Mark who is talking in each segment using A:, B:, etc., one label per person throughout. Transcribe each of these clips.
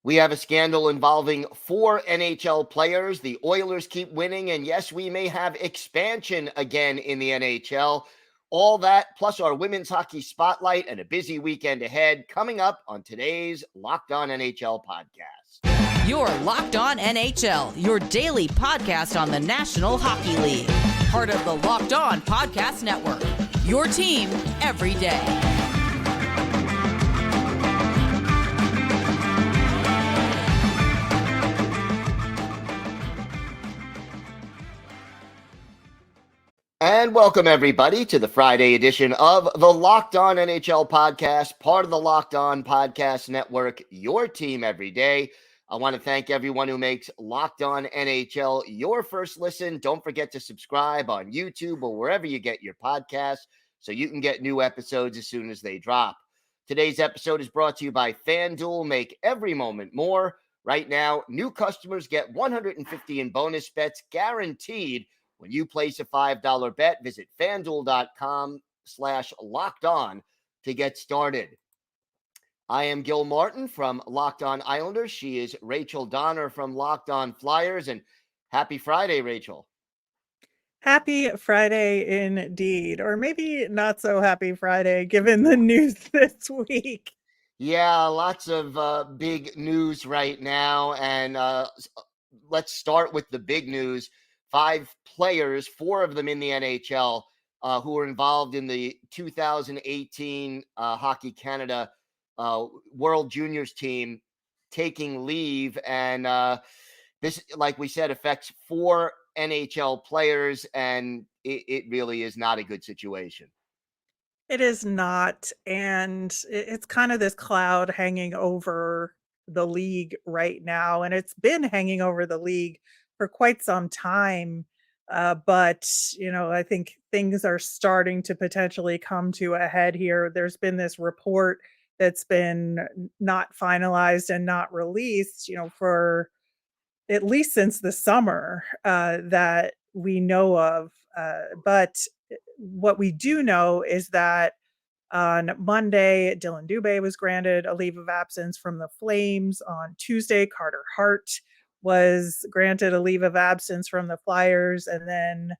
A: We have a scandal involving 4 NHL players. The Oilers keep winning, and yes, we may have expansion again in the NHL. All that, plus our women's hockey spotlight and a busy weekend ahead, coming up on today's Locked On NHL podcast.
B: You're Locked On NHL, your daily podcast on the National Hockey League. Part of the Locked On Podcast Network, your team every day.
A: And welcome, everybody, to the Friday edition of the Locked On NHL podcast, part of the Locked On Podcast Network, your team every day. I want to thank everyone who makes Locked On NHL your first listen. Don't forget to subscribe on YouTube or wherever you get your podcasts so you can get new episodes as soon as they drop. Today's episode is brought to you by FanDuel. Make every moment more. Right now, new customers get $150 in bonus bets guaranteed when you place a $5 bet. Visit FanDuel.com/lockedon to get started. I am Gil Martin from Locked On Islanders. She is Rachel Donner from Locked On Flyers. And happy Friday, Rachel.
C: Happy Friday indeed. Or maybe not so happy Friday, given the news this week.
A: Yeah, lots of big news right now. And let's start with the big news. 5 players, 4 of them in the NHL, who were involved in the 2018 Hockey Canada World Juniors team taking leave. And this, like we said, affects 4 NHL players, and it really is not a good situation.
C: It is not. And it's kind of this cloud hanging over the league right now. And it's been hanging over the league for quite some time. But, I think things are starting to potentially come to a head here. There's been this report that's been not finalized and not released, for at least since the summer that we know of. But what we do know is that on Monday, Dylan Dubé was granted a leave of absence from the Flames. On Tuesday, Carter Hart was granted a leave of absence from the Flyers. And then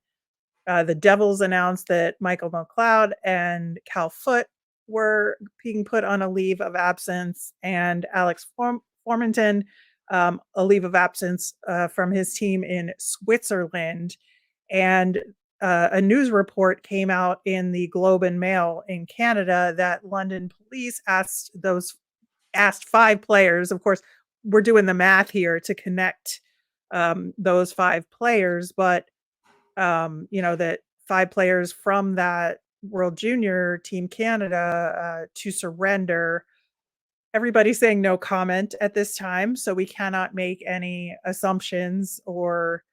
C: the Devils announced that Michael McLeod and Cal Foote were being put on a leave of absence, and Alex Formenton a leave of absence from his team in Switzerland. And a news report came out in the Globe and Mail in Canada that London police asked 5 players. Of course, we're doing the math here to connect those 5 players, but that 5 players from that World Junior Team Canada to surrender. Everybody's saying no comment at this time, so we cannot make any assumptions or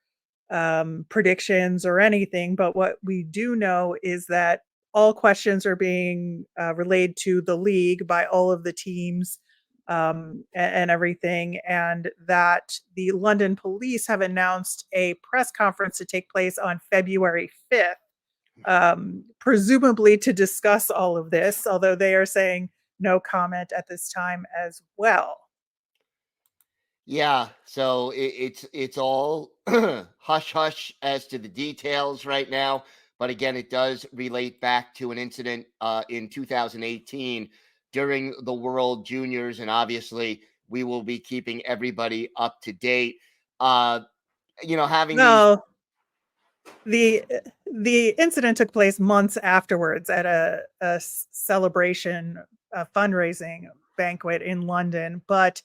C: predictions or anything. But what we do know is that all questions are being relayed to the league by all of the teams and everything, and that the London police have announced a press conference to take place on February 5th, presumably to discuss all of this, although they are saying no comment at this time as well.
A: Yeah, so it's all hush hush as to the details right now. But again, it does relate back to an incident in 2018 during the World Juniors, and obviously we will be keeping everybody up to date. The
C: incident took place months afterwards at a celebration, a fundraising banquet in London. But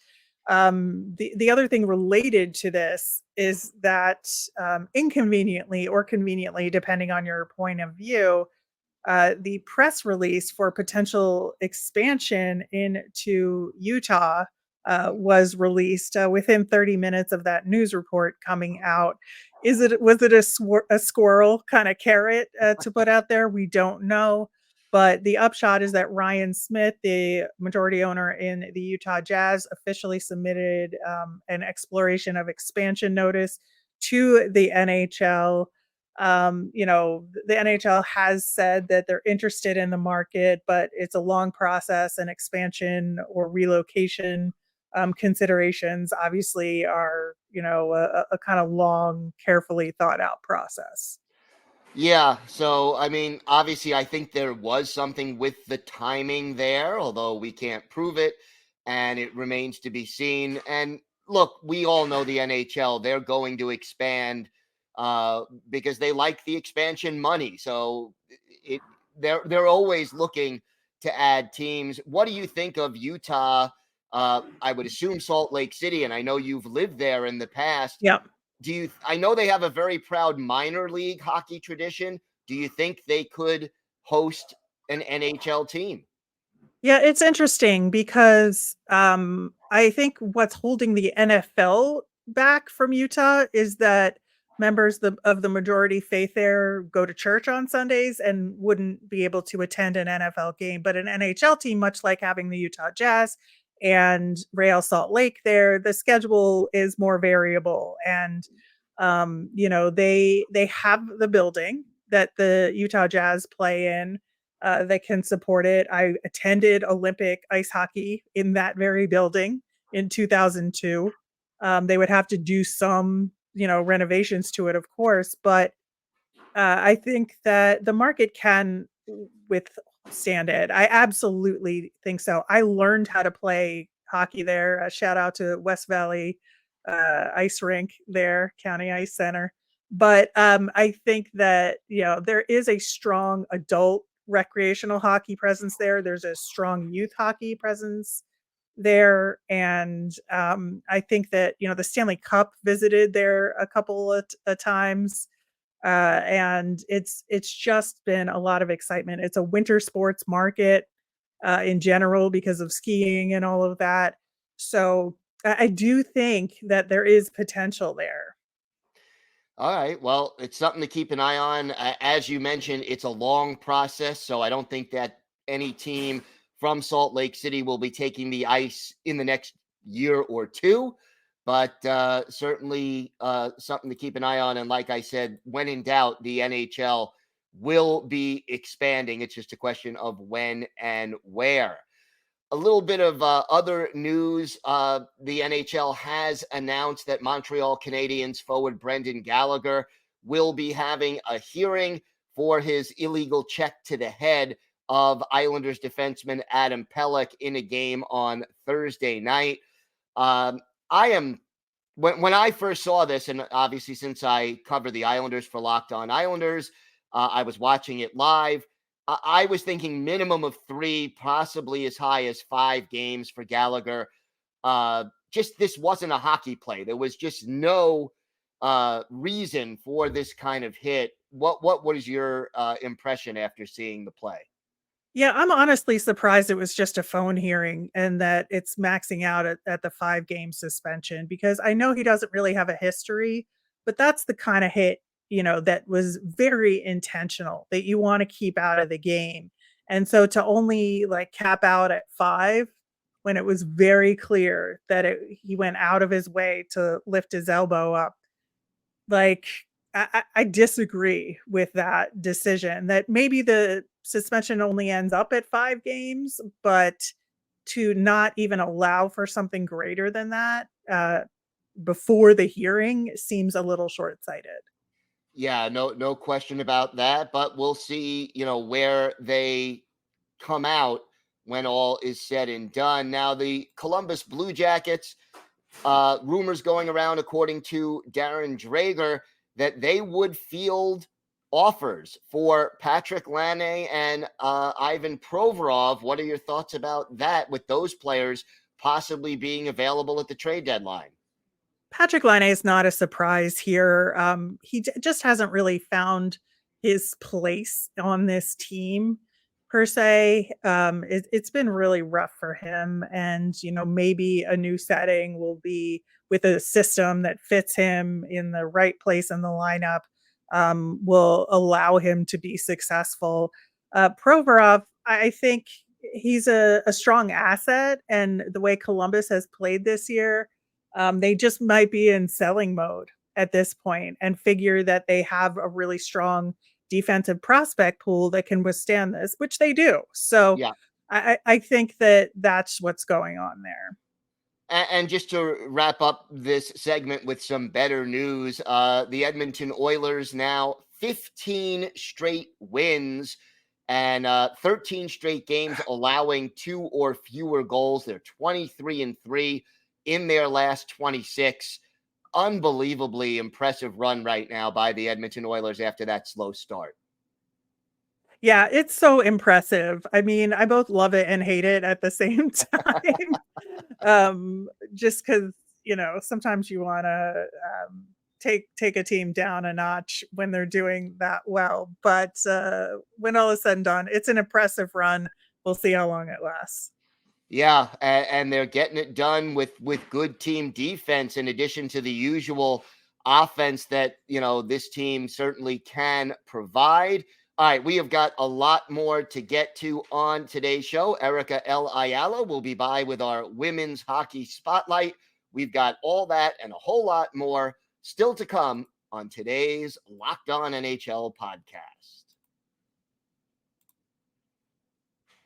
C: the other thing related to this is that inconveniently or conveniently, depending on your point of view, the press release for potential expansion into Utah was released within 30 minutes of that news report coming out. Was it a squirrel kind of carrot to put out there? We don't know. But the upshot is that Ryan Smith, the majority owner in the Utah Jazz, officially submitted an exploration of expansion notice to the NHL. The NHL has said that they're interested in the market, but it's a long process, and expansion or relocation considerations obviously are, a kind of long, carefully thought out process.
A: Yeah. So, I mean, obviously, I think there was something with the timing there, although we can't prove it, and it remains to be seen. And look, we all know the NHL, they're going to expand because they like the expansion money. So it they're always looking to add teams. What do you think of Utah? I would assume Salt Lake City, and I know you've lived there in the past.
C: Yep.
A: I know they have a very proud minor league hockey tradition. Do you think they could host an NHL team?
C: Yeah, it's interesting because I think what's holding the NFL back from Utah is that members of the majority faith there go to church on Sundays and wouldn't be able to attend an NFL game. But an NHL team, much like having the Utah Jazz and Real Salt Lake there, the schedule is more variable. And they have the building that the Utah Jazz play in that can support it. I attended Olympic ice hockey in that very building in 2002. They would have to do some, renovations to it, of course, but I think that the market can withstand it. I absolutely think so. I learned how to play hockey there. Shout out to West Valley Ice Rink there, County Ice Center. But I think that there is a strong adult recreational hockey presence there. There's a strong youth hockey presence there, and I think that the Stanley Cup visited there a couple of times, and it's just been a lot of excitement. It's a winter sports market in general because of skiing and all of that. So I do think that there is potential there.
A: All right. Well, it's something to keep an eye on. As you mentioned, it's a long process. So I don't think that any team from Salt Lake City will be taking the ice in the next year or two. But certainly something to keep an eye on. And like I said, when in doubt, the NHL will be expanding. It's just a question of when and where. A little bit of other news. The NHL has announced that Montreal Canadiens forward Brendon Gallagher will be having a hearing for his illegal check to the head of Islanders defenseman Adam Pelech in a game on Thursday night. When I first saw this, and obviously since I cover the Islanders for Locked On Islanders, I was watching it live. I was thinking minimum of 3, possibly as high as 5 games for Gallagher. Just this wasn't a hockey play. There was just no reason for this kind of hit. What was your impression after seeing the play?
C: Yeah, I'm honestly surprised it was just a phone hearing and that it's maxing out at the 5-game suspension, because I know he doesn't really have a history, but that's the kind of hit, that was very intentional that you want to keep out of the game. And so to only like cap out at 5 when it was very clear that he went out of his way to lift his elbow up, like I disagree with that decision, that maybe the suspension only ends up at 5 games, but to not even allow for something greater than that before the hearing seems a little short-sighted.
A: Yeah, no question about that. But we'll see, where they come out when all is said and done. Now, the Columbus Blue Jackets, rumors going around, according to Darren Drager, that they would field offers for Patrick Laine and Ivan Provorov. What are your thoughts about that, with those players possibly being available at the trade deadline?
C: Patrick Laine is not a surprise here. He just hasn't really found his place on this team per se. It's been really rough for him, and maybe a new setting will be with a system that fits him in the right place in the lineup, will allow him to be successful. Provorov, I think he's a strong asset, and the way Columbus has played this year, they just might be in selling mode at this point and figure that they have a really strong defensive prospect pool that can withstand this, which they do. So
A: Yeah.
C: I think that that's what's going on there.
A: And just to wrap up this segment with some better news, the Edmonton Oilers now 15 straight wins and 13 straight games allowing 2 or fewer goals. They're 23-3 in their last 26. Unbelievably impressive run right now by the Edmonton Oilers after that slow start.
C: Yeah, it's so impressive. I mean, I both love it and hate it at the same time. Just because, sometimes you want to take a team down a notch when they're doing that well. But when all is said and done, it's an impressive run. We'll see how long it lasts.
A: Yeah, and they're getting it done with good team defense in addition to the usual offense that, this team certainly can provide. All right, we have got a lot more to get to on today's show. Erica L. Ayala will be by with our women's hockey spotlight. We've got all that and a whole lot more still to come on today's Locked On NHL podcast.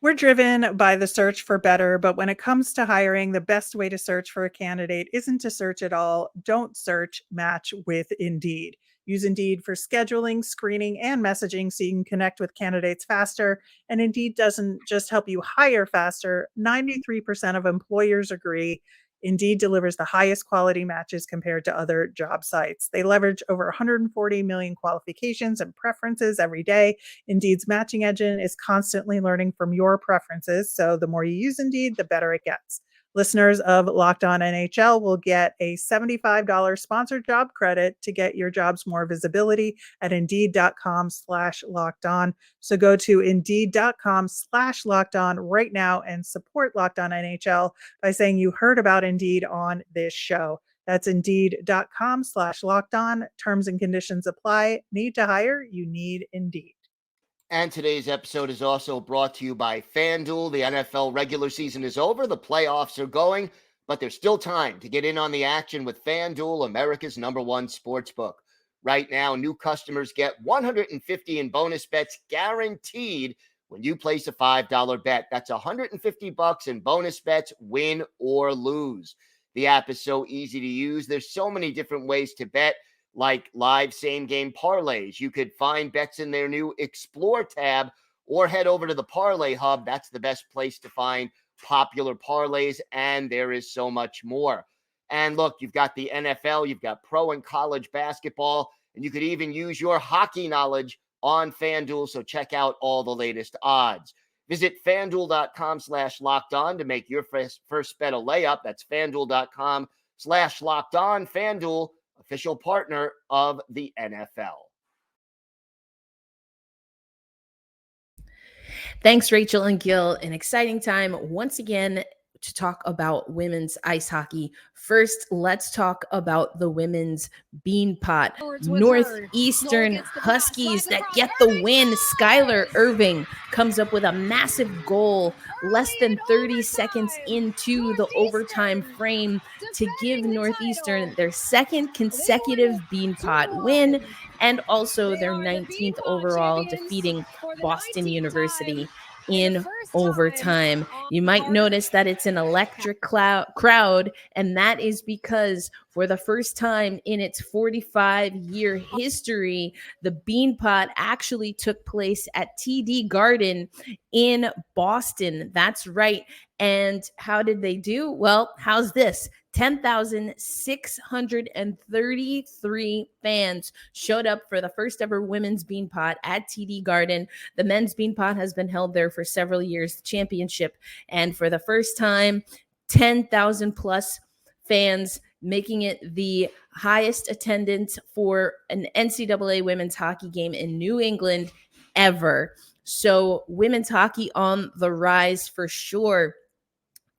C: We're driven by the search for better, but when it comes to hiring, the best way to search for a candidate isn't to search at all. Don't search, match with Indeed. Use Indeed for scheduling, screening, and messaging so you can connect with candidates faster. And Indeed doesn't just help you hire faster. 93% of employers agree Indeed delivers the highest quality matches compared to other job sites. They leverage over 140 million qualifications and preferences every day. Indeed's matching engine is constantly learning from your preferences, so the more you use Indeed, the better it gets. Listeners of Locked On NHL will get a $75 sponsored job credit to get your jobs more visibility at Indeed.com/lockedon. So go to Indeed.com/lockedon right now and support Locked On NHL by saying you heard about Indeed on this show. That's Indeed.com/lockedon. Terms and conditions apply. Need to hire? You need Indeed.
A: And today's episode is also brought to you by FanDuel. The NFL regular season is over. The playoffs are going, but there's still time to get in on the action with FanDuel, America's #1 sportsbook. Right now, new customers get $150 in bonus bets guaranteed when you place a $5 bet. That's $150 in bonus bets, win or lose. The app is so easy to use. There's so many different ways to bet, like live same-game parlays. You could find bets in their new Explore tab or head over to the Parlay Hub. That's the best place to find popular parlays, and there is so much more. And look, you've got the NFL, you've got pro and college basketball, and you could even use your hockey knowledge on FanDuel, so check out all the latest odds. Visit FanDuel.com/lockedon to make your first bet a layup. That's FanDuel.com/lockedon. FanDuel, official partner of the NFL.
D: Thanks, Rachel and Gil. An exciting time once again to talk about women's ice hockey. First, let's talk about the women's Beanpot. Northeastern Huskies that get the win. Skylar Irving comes up with a massive goal less than 30 seconds into the overtime frame to give Northeastern their second consecutive Beanpot win and also their 19th overall, defeating Boston University in overtime. You might notice that it's an electric crowd, and that is because for the first time in its 45-year history, the Beanpot actually took place at TD Garden in Boston. That's right. And how did they do? Well, how's this? 10,633 fans showed up for the first ever women's Beanpot at TD Garden. The men's Beanpot has been held there for several years, the championship. And for the first time, 10,000 plus fans, making it the highest attendance for an NCAA women's hockey game in New England ever. So women's hockey on the rise for sure.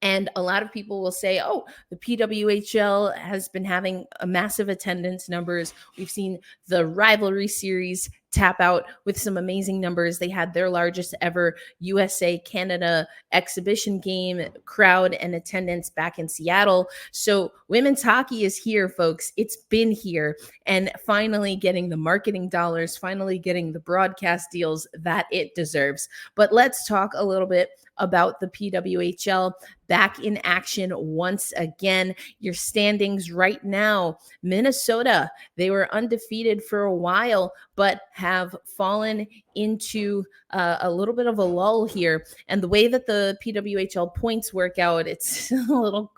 D: And a lot of people will say, oh, the PWHL has been having a massive attendance numbers. We've seen the rivalry series tap out with some amazing numbers. They had their largest ever USA-Canada exhibition game crowd and attendance back in Seattle. So women's hockey is here, folks. It's been here, and finally getting the marketing dollars, finally getting the broadcast deals that it deserves. But let's talk a little bit about the PWHL back in action once again. Your standings right now: Minnesota, they were undefeated for a while, but have fallen into a little bit of a lull here. And the way that the PWHL points work out, it's a little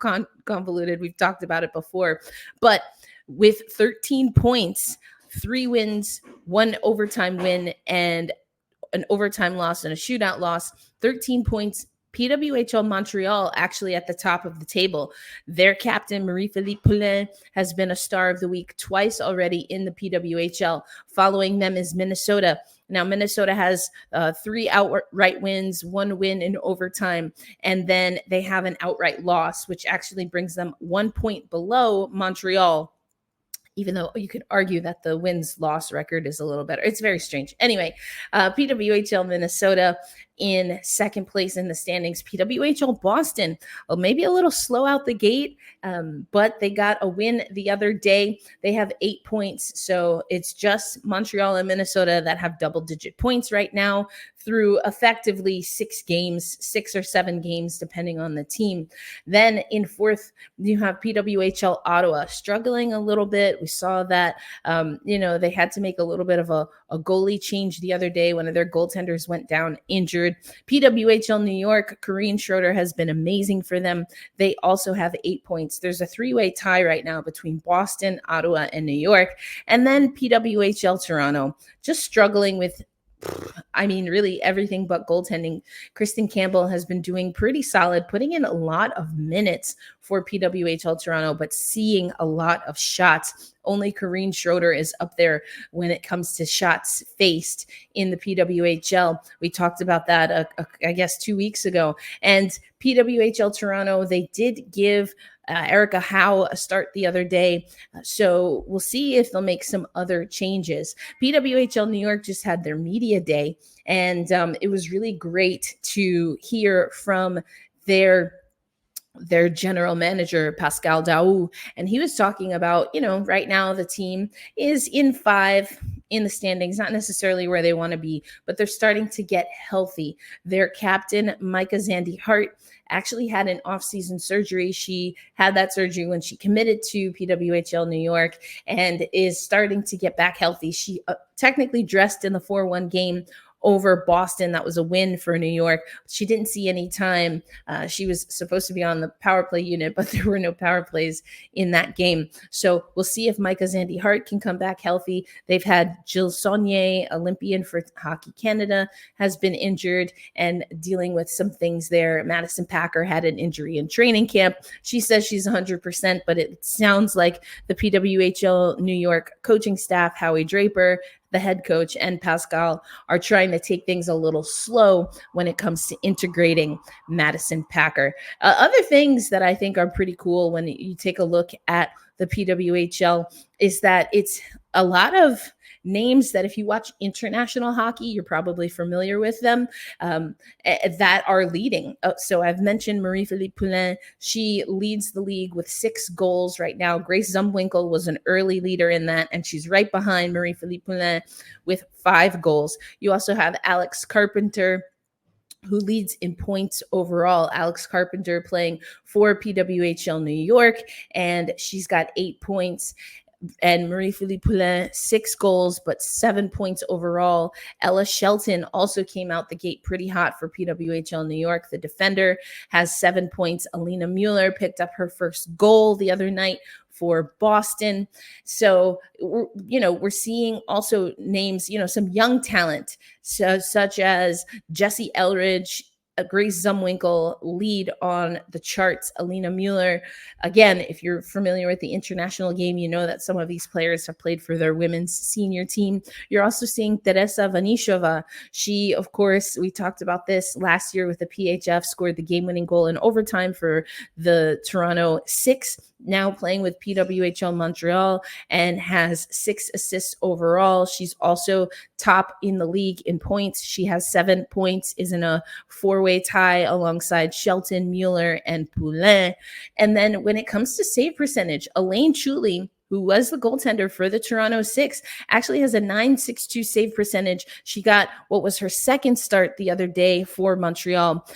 D: convoluted. We've talked about it before, but with 13 points, 3 wins, 1 overtime win, and an overtime loss and a shootout loss, 13 points. PWHL Montreal actually at the top of the table. Their captain, Marie-Philippe Poulin, has been a star of the week twice already in the PWHL. Following them is Minnesota. Now, Minnesota has 3 outright wins, 1 win in overtime, and then they have an outright loss, which actually brings them 1 point below Montreal, even though you could argue that the wins-loss record is a little better. It's very strange. Anyway, PWHL Minnesota in second place in the standings. PWHL Boston, maybe a little slow out the gate, but they got a win the other day. They have 8 points, so it's just Montreal and Minnesota that have double-digit points right now through effectively 6 games, 6 or 7 games, depending on the team. Then in fourth, you have PWHL Ottawa, struggling a little bit. We saw that, they had to make a little bit of a goalie change the other day. One of their goaltenders went down injured. PWHL New York, Corrine Schroeder has been amazing for them. They also have 8 points. There's a 3-way tie right now between Boston, Ottawa, and New York. And then PWHL Toronto, just struggling with really everything but goaltending. Kristen Campbell has been doing pretty solid, putting in a lot of minutes for PWHL Toronto, but seeing a lot of shots. Only Corrine Schroeder is up there when it comes to shots faced in the PWHL. We talked about that, 2 weeks ago. And PWHL Toronto, they did give Erica Howe a start the other day. So we'll see if they'll make some other changes. PWHL New York just had their media day, and it was really great to hear from their general manager, Pascal Daou. And he was talking about, right now the team is in 5 in the standings, not necessarily where they want to be, but they're starting to get healthy. Their captain, Micah Zandy-Hart, actually had an off-season surgery. She had that surgery when she committed to PWHL New York and is starting to get back healthy. She technically dressed in the 4-1 game over Boston. That was a win for New York. She didn't see any time. She was supposed to be on the power play unit, but there were no power plays in that game. So we'll see if Micah Zandy-Hart can come back healthy. They've had Jill Saunier, Olympian for Hockey Canada, has been injured and dealing with some things there. Madison Packer had an injury in training camp. She says she's 100%, but it sounds like the PWHL New York coaching staff, Howie Draper, the head coach, and Pascal are trying to take things a little slow when it comes to integrating Madison Packer. Other things that I think are pretty cool when you take a look at the PWHL is that it's a lot of names that if you watch international hockey, you're probably familiar with them, that are leading. So I've mentioned Marie-Philippe Poulin. She leads the league with 6 goals right now. Grace Zumwinkle was an early leader in that, and she's right behind Marie-Philippe Poulin with 5 goals. You also have Alex Carpenter, who leads in points overall. Alex Carpenter playing for PWHL New York, and she's got 8 points. And Marie-Philippe Poulin, 6 goals, but 7 points overall. Ella Shelton also came out the gate pretty hot for PWHL New York. The defender has 7 points. Alina Mueller picked up her first goal the other night for Boston. So, we're seeing also names, some young talent, such as Jessie Elridge, Grace Zumwinkle lead on the charts. Alina Mueller, again, if you're familiar with the international game, you know that some of these players have played for their women's senior team. You're also seeing Teresa Vanishova. She, of course, we talked about this last year with the PHF, scored the game-winning goal in overtime for the Toronto Six, now playing with PWHL Montreal, and has 6 assists overall. She's also top in the league in points. She has 7 points, is in a 4-way tie alongside Shelton, Mueller, and Poulin. And then when it comes to save percentage, Elaine Chuli, who was the goaltender for the Toronto Six, actually has a .962 save percentage. She got what was her second start the other day for Montreal.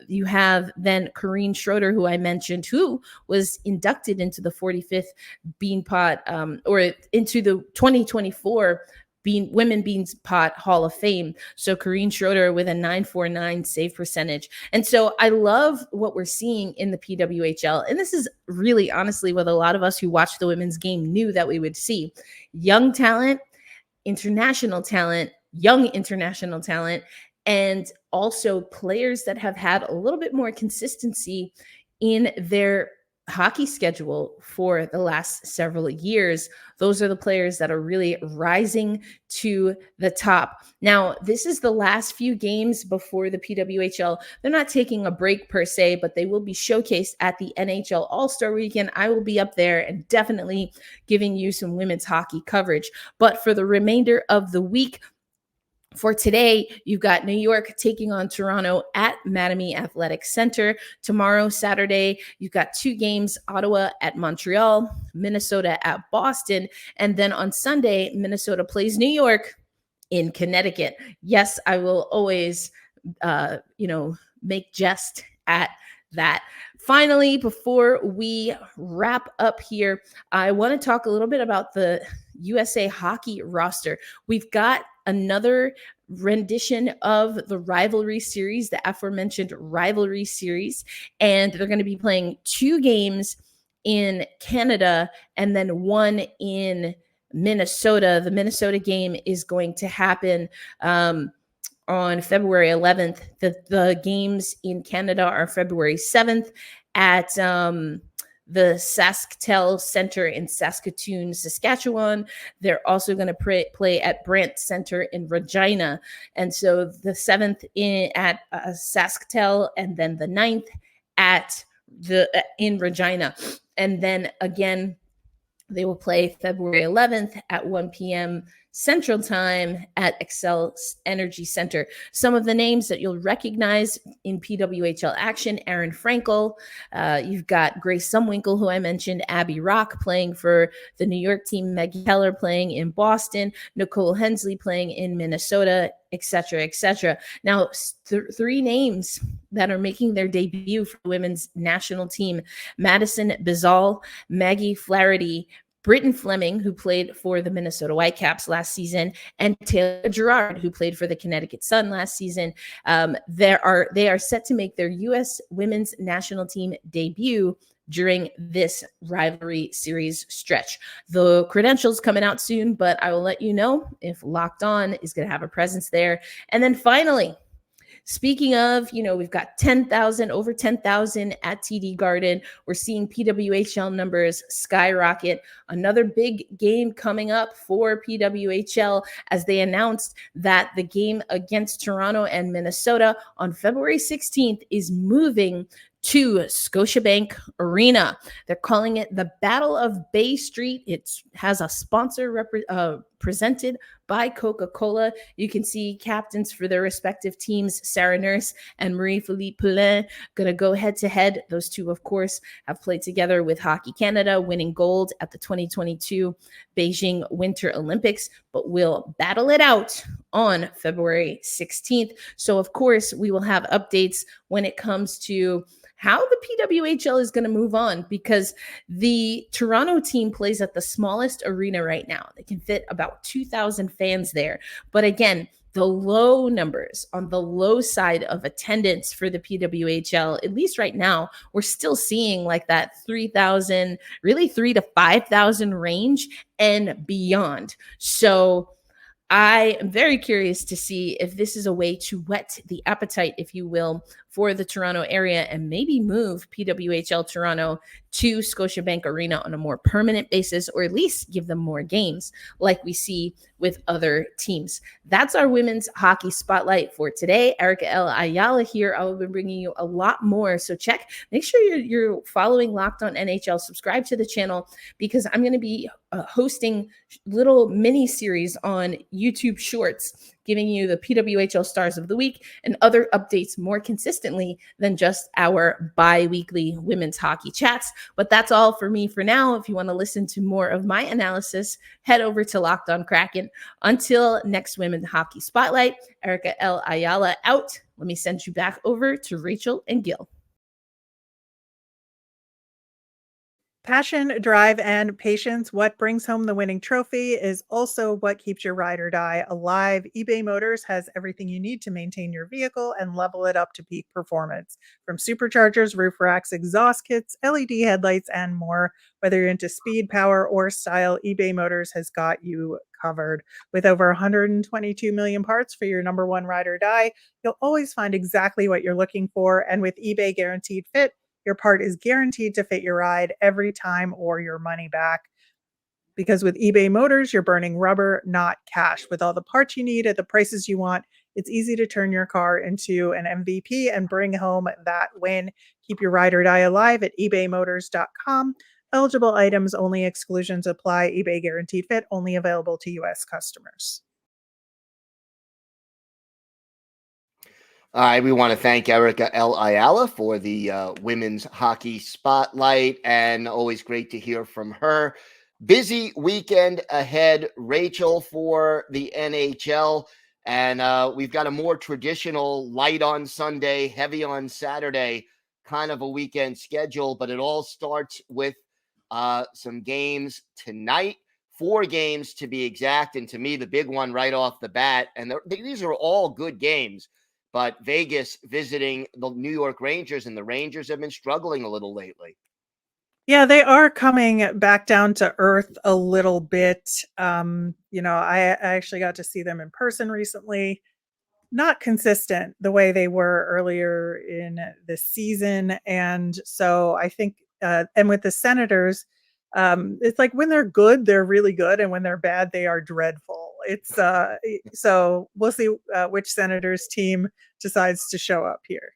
D: You have then Corrine Schroeder, who I mentioned, who was inducted into the 45th Beanpot, or into the 2024 Women Beanpot Hall of Fame. So Corrine Schroeder with a .949 save percentage. And so I love what we're seeing in the PWHL. And this is really honestly what a lot of us who watch the women's game knew that we would see. Young talent, international talent, young international talent, and also players that have had a little bit more consistency in their hockey schedule for the last several years. Those are the players that are really rising to the top. Now, this is the last few games before the PWHL. They're not taking a break per se, but they will be showcased at the NHL All-Star Weekend. I will be up there and definitely giving you some women's hockey coverage. But for the remainder of the week, for today, you've got New York taking on Toronto at Mattamy Athletic Center. Tomorrow, Saturday, you've got 2 games, Ottawa at Montreal, Minnesota at Boston. And then on Sunday, Minnesota plays New York in Connecticut. Yes, I will always, make jest at that. Finally, before we wrap up here, I want to talk a little bit about the USA Hockey roster. We've got another rendition of the rivalry series, the aforementioned rivalry series, and they're going to be playing 2 games in Canada and then 1 in Minnesota. The Minnesota game is going to happen on February 11th. The games in Canada are February 7th at the SaskTel Center in Saskatoon, Saskatchewan. They're also going to play at Brant Center in Regina. And so the 7th at SaskTel, and then the 9th at in Regina. And then again, they will play February 11th at 1 p.m. Central Time at Xcel Energy Center. Some of the names that you'll recognize in PWHL action: Aaron Frankel, you've got Grace Zumwinkle, who I mentioned, Abby Rock playing for the New York team, Meg Keller playing in Boston, Nicole Hensley playing in Minnesota, etc., etc. Now, 3 names that are making their debut for the women's national team: Madison Bizal, Maggie Flaherty, Britton Fleming, who played for the Minnesota Whitecaps last season, and Taylor Gerard, who played for the Connecticut Sun last season. They are set to make their U.S. women's national team debut during this rivalry series stretch. The credentials coming out soon, but I will let you know if Locked On is going to have a presence there. And then finally, speaking of, we've got over 10,000 at TD Garden. We're seeing PWHL numbers skyrocket. Another big game coming up for PWHL as they announced that the game against Toronto and Minnesota on February 16th is moving to Scotiabank Arena. They're calling it the Battle of Bay Street. It has a sponsor presented by Coca-Cola. You can see captains for their respective teams, Sarah Nurse and Marie-Philippe Poulin, going to go head-to-head. Those two, of course, have played together with Hockey Canada, winning gold at the 2022 Beijing Winter Olympics, but will battle it out on February 16th. So, of course, we will have updates when it comes to how the PWHL is going to move on, because the Toronto team plays at the smallest arena right now. They can fit about 2,000 fans there. But again, the low numbers on the low side of attendance for the PWHL, at least right now, we're still seeing like that 3,000, really 3,000 to 5,000 range and beyond. So I am very curious to see if this is a way to whet the appetite, if you will, for the Toronto area and maybe move PWHL Toronto to Scotiabank Arena on a more permanent basis, or at least give them more games like we see with other teams. That's our women's hockey spotlight for today. Erica L. Ayala here. I will be bringing you a lot more. So make sure you're following Locked On NHL, subscribe to the channel, because I'm going to be hosting little mini series on YouTube Shorts, giving you the PWHL Stars of the Week and other updates more consistently than just our bi-weekly women's hockey chats. But that's all for me for now. If you want to listen to more of my analysis, head over to Locked On Kraken. Until next Women's Hockey Spotlight, Erica L. Ayala out. Let me send you back over to Rachel and Gil.
C: Passion, drive, and patience. What brings home the winning trophy is also what keeps your ride or die alive. eBay Motors has everything you need to maintain your vehicle and level it up to peak performance. From superchargers, roof racks, exhaust kits, LED headlights, and more. Whether you're into speed, power, or style, eBay Motors has got you covered. With over 122 million parts for your number one ride or die, you'll always find exactly what you're looking for. And with eBay Guaranteed Fit, your part is guaranteed to fit your ride every time or your money back. Because with eBay Motors, you're burning rubber, not cash. With all the parts you need at the prices you want, it's easy to turn your car into an MVP and bring home that win. Keep your ride or die alive at ebaymotors.com. Eligible items only, exclusions apply. eBay Guaranteed Fit only available to U.S. customers.
A: All right, we want to thank Erica L. Ayala for the women's hockey spotlight, and always great to hear from her. Busy weekend ahead, Rachel, for the NHL, and we've got a more traditional light on Sunday, heavy on Saturday kind of a weekend schedule, but it all starts with some games tonight. 4 games to be exact, and to me, the big one right off the bat, and these are all good games. But Vegas visiting the New York Rangers, and the Rangers have been struggling a little lately.
C: Yeah, they are coming back down to earth a little bit. I actually got to see them in person recently. Not consistent the way they were earlier in the season. And so I think, and with the Senators, it's like when they're good, they're really good. And when they're bad, they are dreadful. It's so we'll see which Senators team decides to show up here.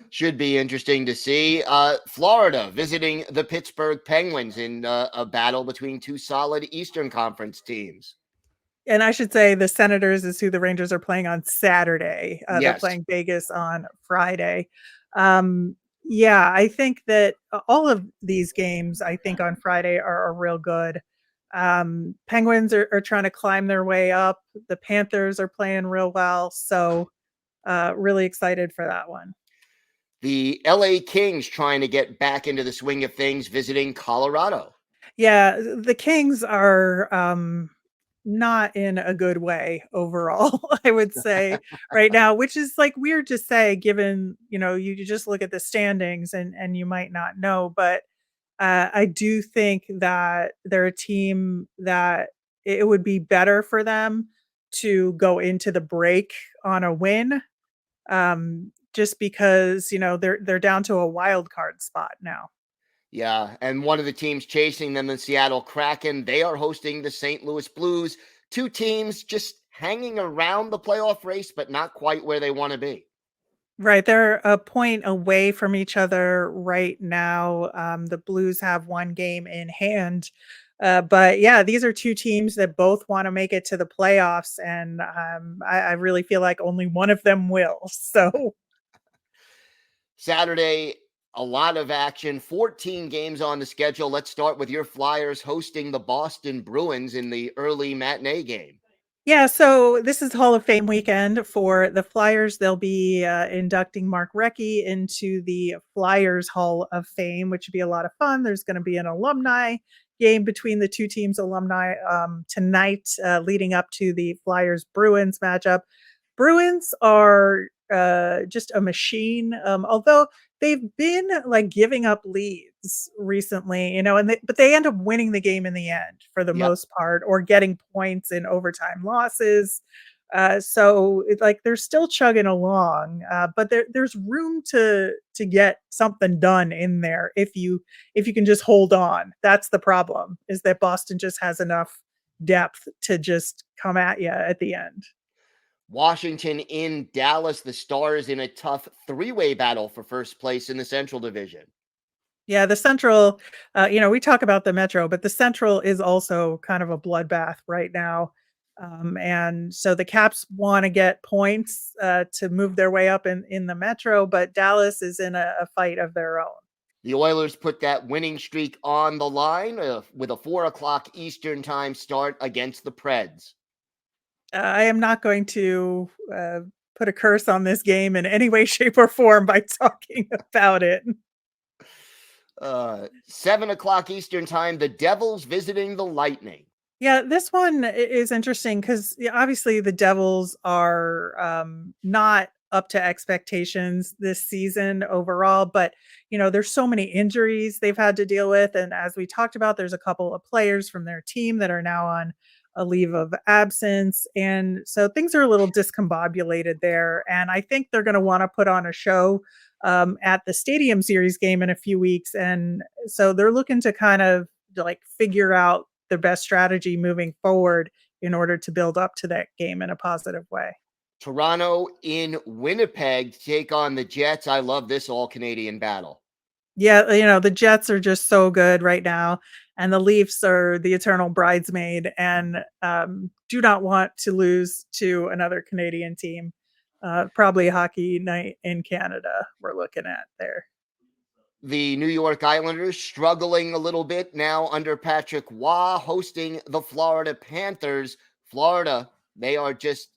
A: Should be interesting to see. Florida visiting the Pittsburgh Penguins in a battle between 2 solid Eastern Conference teams.
C: And I should say the Senators is who the Rangers are playing on Saturday.
A: Yes.
C: They're playing Vegas on Friday. I think that all of these games, I think on Friday are real good. Penguins are trying to climb their way up. The Panthers are playing real well. So really excited for that one.
A: The LA Kings trying to get back into the swing of things, visiting Colorado.
C: Yeah, the Kings are not in a good way overall, I would say right now, which is like weird to say, given, you just look at the standings and you might not know, but I do think that they're a team that it would be better for them to go into the break on a win. Just because, they're down to a wild card spot now.
A: Yeah, and one of the teams chasing them, the Seattle Kraken, they are hosting the St. Louis Blues. 2 teams just hanging around the playoff race, but not quite where they want to be.
C: Right. They're a point away from each other right now. The Blues have 1 game in hand. But yeah, these are 2 teams that both want to make it to the playoffs. And I really feel like only one of them will. So
A: Saturday, a lot of action, 14 games on the schedule. Let's start with your Flyers hosting the Boston Bruins in the early matinee game.
C: Yeah, so this is Hall of Fame weekend for the Flyers. They'll be inducting Mark Recchi into the Flyers Hall of Fame, which would be a lot of fun. There's going to be an alumni game between the 2 teams' alumni tonight, leading up to the Flyers-Bruins matchup. Bruins are just a machine. Although they've been like giving up leads recently, but they end up winning the game in the end for the
A: Yep.
C: most part, or getting points in overtime losses. So it's like they're still chugging along, but there's room to get something done in there if you can just hold on. That's the problem, is that Boston just has enough depth to just come at you at the end.
A: Washington in Dallas, the Stars in a tough three-way battle for first place in the Central Division.
C: Yeah, the Central, we talk about the Metro, but the Central is also kind of a bloodbath right now. And so the Caps want to get points to move their way up in the Metro, but Dallas is in a fight of their own.
A: The Oilers put that winning streak on the line with a 4:00 Eastern time start against the Preds.
C: I am not going to put a curse on this game in any way, shape, or form by talking about it.
A: 7:00 Eastern time, the Devils visiting the Lightning.
C: Yeah, this one is interesting because obviously the Devils are not up to expectations this season overall, but there's so many injuries they've had to deal with, and as we talked about, there's a couple of players from their team that are now on a leave of absence, and so things are a little discombobulated there. And I think they're going to want to put on a show at the Stadium Series game in a few weeks, and so they're looking to kind of like figure out the best strategy moving forward in order to build up to that game in a positive way.
A: Toronto in Winnipeg to take on the Jets. I love this all-Canadian battle.
C: Yeah, the Jets are just so good right now, and the Leafs are the eternal bridesmaid and do not want to lose to another Canadian team. Probably hockey night in Canada we're looking at there.
A: The New York Islanders struggling a little bit now under Patrick Waugh, hosting the Florida Panthers. Florida, they are just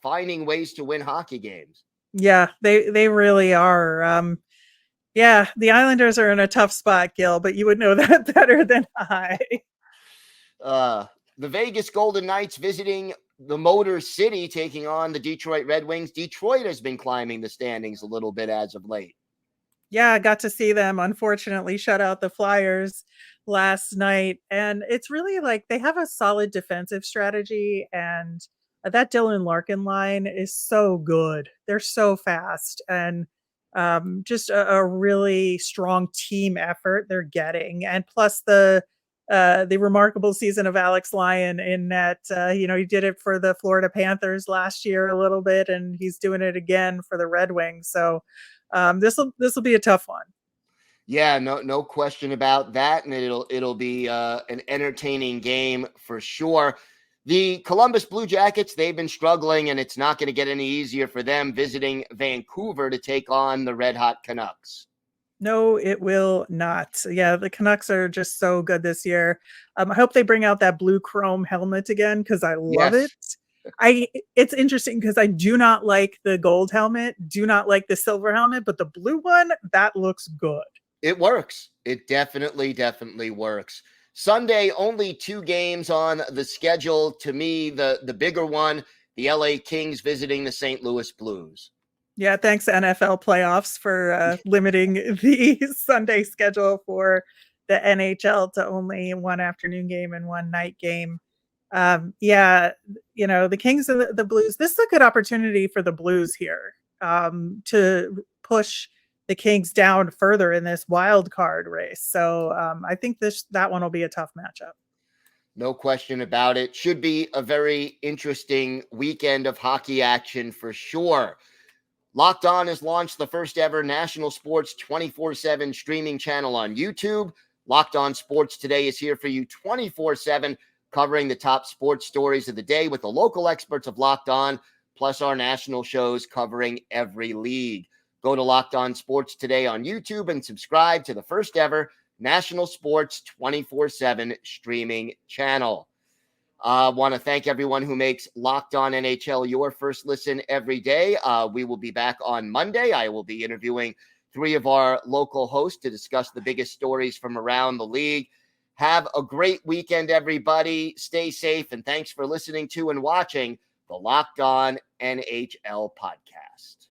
A: finding ways to win hockey games.
C: Yeah, they really are. Yeah, the Islanders are in a tough spot, Gil, but you would know that better than I.
A: The Vegas Golden Knights visiting the Motor City, taking on the Detroit Red Wings. Detroit has been climbing the standings a little bit as of late.
C: Yeah, I got to see them unfortunately shut out the Flyers last night. And it's really like they have a solid defensive strategy. And that Dylan Larkin line is so good. They're so fast. And just a really strong team effort they're getting. And plus the remarkable season of Alex Lyon in that, he did it for the Florida Panthers last year a little bit, and he's doing it again for the Red Wings. So this will be a tough one.
A: Yeah, no question about that, and it'll be an entertaining game for sure. The Columbus Blue Jackets, they've been struggling, and it's not going to get any easier for them visiting Vancouver to take on the Red Hot Canucks.
C: No, it will not. Yeah, the Canucks are just so good this year. I hope they bring out that blue chrome helmet again because I love it. It's interesting because I do not like the gold helmet, do not like the silver helmet, but the blue one, that looks good.
A: It works. It definitely works. Sunday, only 2 games on the schedule. To me, the bigger one, the LA Kings visiting the St. Louis Blues.
C: Yeah, thanks NFL playoffs for limiting the Sunday schedule for the NHL to only one afternoon game and one night game. The Kings and the Blues, this is a good opportunity for the Blues here to push the Kings down further in this wild card race. So I think that one will be a tough matchup.
A: No question about it. Should be a very interesting weekend of hockey action for sure. Locked On has launched the first ever national sports 24/7 streaming channel on YouTube. Locked On Sports Today is here for you 24/7, covering the top sports stories of the day with the local experts of Locked On, plus our national shows covering every league. Go to Locked On Sports Today on YouTube and subscribe to the first ever national sports 24/7 streaming channel. I want to thank everyone who makes Locked On NHL your first listen every day. We will be back on Monday. I will be interviewing 3 of our local hosts to discuss the biggest stories from around the league. Have a great weekend, everybody. Stay safe, and thanks for listening to and watching the Locked On NHL podcast.